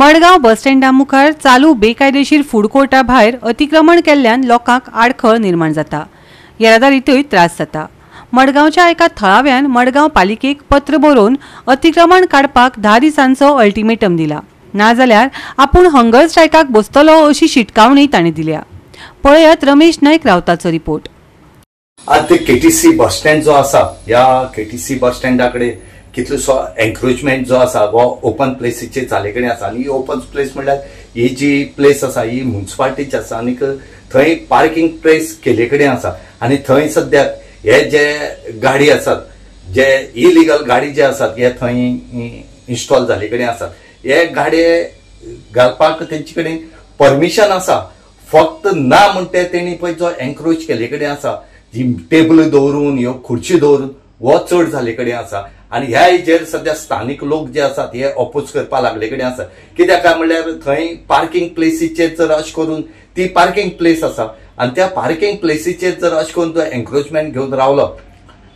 मडगांव बस स्टँडा मुखार चालू बेकायदेशीर फूड कोर्टा भायर अतिक्रमण केल्ल्यान लोकांक आडखळ निर्माण जाता। येरादारीतूय त्रास जाता। मडगांवच्या एका थळाव्यान मडगांव पालिकेक पत्र बरोवन अतिक्रमण काडपाक 10 दिसांचो अल्टिमेटम दिला, नाजाल्यार आपूण हंगर स्ट्रायकाक बसतलो अशी शिटकावणी ताणें दिल्या। पळयात रमेश नायक रावताचो रिपोर्ट। आज ते केटीसी बस स्टँड जो आसा, या केटीसी बस स्टँडा कडेन कितलोसो एन्क्रोचमेंट जो आसा वो ओपन प्लेसीचे जाले कडेन आसा। आनी ओपन प्लेस म्हणल्यार ही जी प्लेस आसा ही म्युनिसिपालिटीची आसा आनी थंय पार्किंग प्लेस केले कडेन आसा। आनी थंय सद्याक हे जे गाडी आसात, जे इलिगल गाडी जे आसात हे थंय इन्स्टॉल जाले कडेन आसात। हे गाडये घालपाक तेंचे कडेन परमिशन आसा, फक्त ना म्हणटे तेणी पळय जो एन्क्रोच केले कडेन आसा, जी टेबल दवरून ह्यो खुर्ची दवरून वो चड जाले कडेन आसा। आनी ह्या हेजेर सध्या स्थानिक लोक जे आसात हे ऑपोज करपा लागले कडेन आसा। कित्याक काय म्हणल्यार थंय पार्किंग प्लेसीचेर जर अशें करून ती पार्किंग प्लेस आसा आनी त्या पार्किंग प्लेसीचेर जर अशें करून तो एन्क्रोचमेंट घेवन रावलो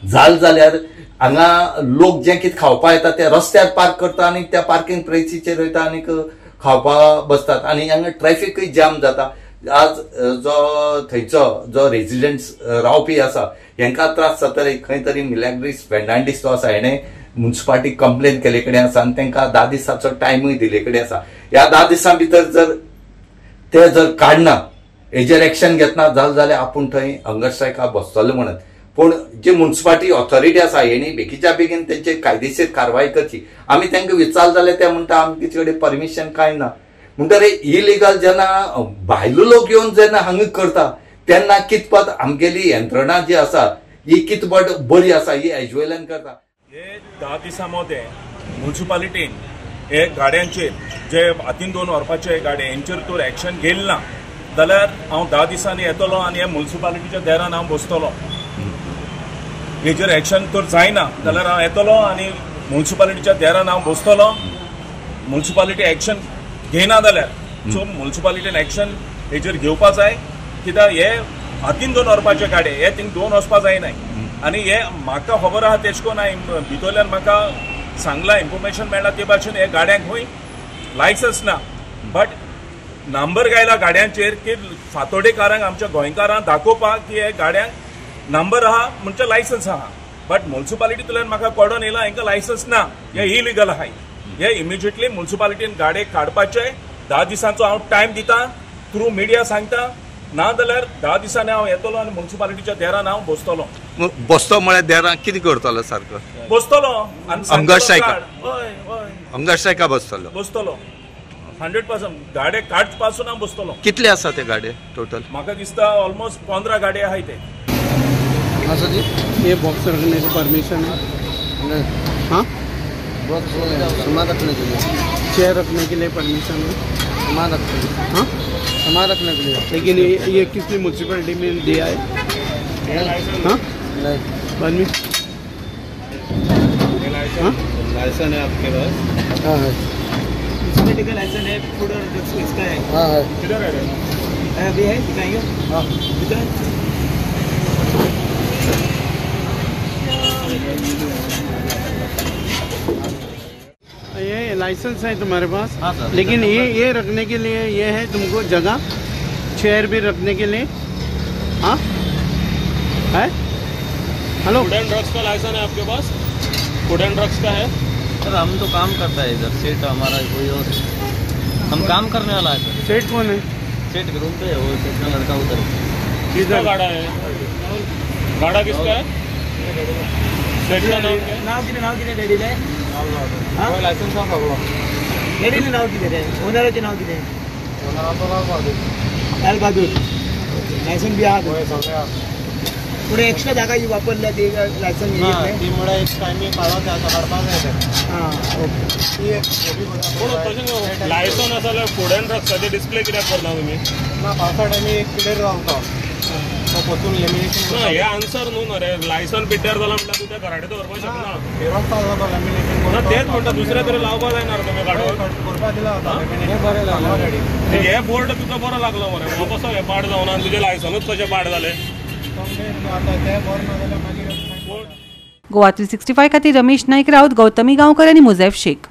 जाल्यार हांगा लोक जे कितें खावपा येता ते रस्त्यार पार्क करता आनी त्या पार्किंग प्लेसीचेर वयता आनी खावपा बसतात आनी हांगा ट्रॅफिकूय जाम जाता। आज जो थंयचो जो रेजिडेंट्स रावपी आसा हांकां त्रास जाता। खंय तरी मिलॅग्रीस फेर्नांडीस जो आसा हेणे म्युनिसिपालिटीक कंप्लेन केले कडेन आसा आनी तांकां 10 दिसांचो टायमूय दिले कडेन आसा। ह्या 10 दिसां भितर जर काडना, हेजेर एक्शन घेतना जाल्यार आपूण थंय हंगर स्ट्रायकाक बसतलो म्हणत। पूण जी म्युनिसिपालिटी ऑथॉरिटी आसा हेणी बेगीच्या बेगीन तेंचे कायदेशीर कारवाय करची। आमी तांकां विचारले जाल्यार ते म्हणटा आमचे कडेन परमिशन कांय ना। म्हणटरे इलिगल जेन्ना भायलो लोक येवन जेन्ना हांगा करता तेन्ना कितपत आमगेली यंत्रणा जी आसा ही कितपत बरी आसा ही एज्युअलन करता। हे 10 दिसां मध्ये म्युनिसिपालिटीन हे गाड्यांचेर जे हातीन दोन व्हरपाचे गाडये हेंचेर तर एक्शन घेयलें ना जाल्यार हांव 10 दिसांनी येतलो आनी हे म्युनिसिपालिटीच्या देरान हांव बसतलो। हेजेर एक्शन तर जायना जाल्यार हांव येतलो आनी म्युनिसिपालिटीच्या देरान हांव बसतलो। म्युनिसिपालिटी एक्शन घेयना जाल्यार सो म्युनिसिपालिटीन एक्शन हेजेर घेवपा जाय। कित्याक हे हातीन दोन व्हरपाचे गाडये हे थिंग दोन वचपा जायनाय। आनी हे म्हाका खबर आहा तेश कोन भितरल्यान म्हाका सांगला इन्फॉर्मेशन मेळ्ळा ते भाशेन हे गाड्यांक खंय लायसन्स ना, बट नंबर गायला गाड्यांचेर की फातोडेकारांक आमच्या गोंयकारांक दाखोवपाक की हे गाड्यांक नंबर आहा म्हणजे लायसन्स आहा। बट म्युनिसिपालिटींतल्यान म्हाका कळोन येयला हांकां लायसन्स ना, हे इलिगल आहाय। हे इमिजिएटली म्युनिसिपालिटीन गाडये काडपाचे 10 दिसांचो हांव टायम दिता, थ्रू मिडिया सांगता, ना जाल्यार 10 दिसांनी हांव येतलो आनी म्युनिसिपालिटीच्या देरान हांव बसतलो। बसतो म्हळ्यार देरान कितें करतलो सारको? बसतलो हंगर स्ट्रायका बसतलो 100%। गाडये काडपासून हांव बसतलो। कितले आसा ते गाडये टोटल? म्हाका दिसता ऑलमोस्ट 15 गाडये आहाय ते। अच्छा जी, ये बॉक्स रखने की परमिशन है? हाँ, बॉक्स सामान रखने के लिए, चेयर रखने के लिए परमिशन है, सामान रखने के लिए। हाँ, सामान रखने के लिए। लेकिन ये किसने म्युनिसिपैलिटी में दिया है? हाँ, परमिशन लाइसेंस है आपके पास? हाँ है, म्युनिसिपैलिटी का लाइसेंस है, फूड और ड्रग्स इसका है। हाँ है। किधर है? अभी है, दिखाइए। हाँ, किधर? ये लाइसेंस है तुम्हारे पास? हाँ सर। लेकिन ये रखने के लिए ये है तुमको जगह, चेयर भी रखने के लिए? हाँ है। हेलो, फूड एंड ड्रग्स का लाइसेंस है आपके पास? फूड एंड ड्रग्स का है सर? हम तो काम करता है इधर, सेठ हमारा कोई और, हम काम करने वाला है सर। सेठ कौन है? सेठ के रूम पे है वो, सेठ का लड़का उधर। किसका गाड़ा है? गाड़ा किसका है? सेठ का नाव किती डॅडी ले? हाँ, लाइसेंस नाव सगळं डॅडीने नाव किती रे? ओनराचे नाव किती? ओनराचं नाव लाल बहादूर। लायसन्स बी आहा पुढे एक्स्ट्रा जागा ही वापरल्या ते लायसन्स त्यामुळे एक टायमिंग काढावं आता काढपाक जाय। हां, ओके। पूण लायसन्स आसल्यार फूड एंड ड्रग्साचे डिस्प्ले कित्याक करना तुमी? ना, पावसा टायमी एक क्लियर रावता पोचून लॅमिनेशन। हे आन्सर न्हू ना रे, लायसन्स पिड्ड्यार जाला म्हटल्यार तूं त्या घराडे दवरपाक शकना। फेरोज चाललो तो लॅमिनेशन ना, तेच म्हणटा दुसऱ्या तरी लावपा जायना रे तुमी गाडयो करपा दिला होता। हे बरें लागला गाडी, हे बोर्ड तुका बरो लागलो मरे, हो कसो हे पाड जावन आनी तुजे लायसनूच कशें पाड जालें? गोवा 365 खातीर रमेश नायक रावत, गौतमी गांवकर आनी मुजैफ शेख।